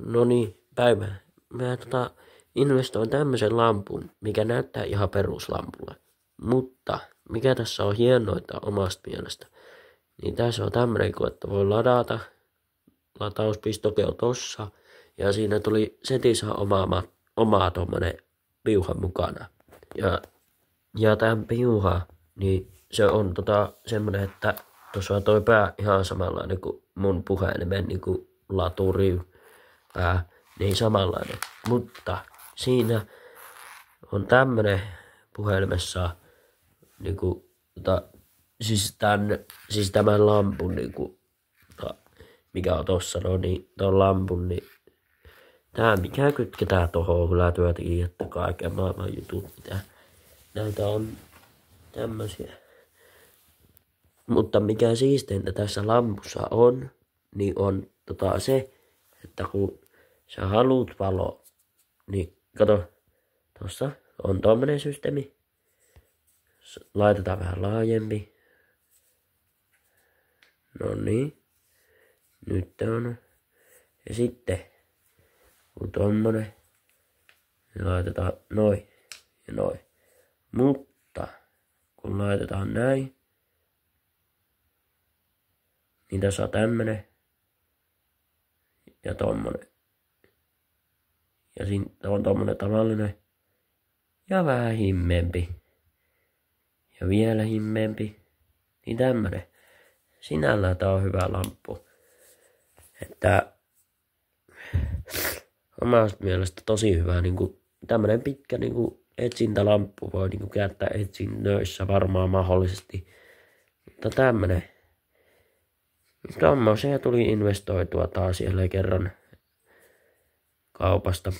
No niin, päivä. Mä investoin tämmöisen lampun, mikä näyttää ihan peruslampulle. Mutta mikä tässä on hienointa omasta mielestä, niin tässä on tämmöinen, että voi ladata. Latauspistoke on tossa. Ja siinä tuli setissä omaa tommonen piuha mukana. Ja tämän piuha, niin se on semmonen, että tuossa on toi pää ihan samanlainen kuin mun puhelimen niinku laturi pää, niin samanlainen. Mutta siinä on tämmönen puhelimessa niinku siis tämän lampun niinku mikä on tossa no niin ton lampun niin tää mikä kytketään tohon kyllä työtiin, että kaiken maailman jutut mitä näitä on tämmösiä. Mutta mikä siisteintä tässä lampussa on, niin on se, että kun sä haluut valo, niin kato, tossa on tommonen systeemi. Laitetaan vähän laajempi. No niin. Nyt on. Ja sitten, kun tommonen, niin laitetaan noin ja noin. Mutta, kun laitetaan näin, niin tässä on tämmönen ja tommonen. Ja siinä on tommonen tavallinen ja vähän himmeempi. Ja vielä himmeempi. Niin tämmönen. Sinällään tää on hyvä lamppu. Että omasta mielestä tosi hyvä niinku tämmönen pitkä niinku etsintälamppu voi niinku käyttää etsinnöissä varmaan mahdollisesti. Mutta tämmönen. Tommoseen tuli investoitua taas jälleen kerran kaupasta.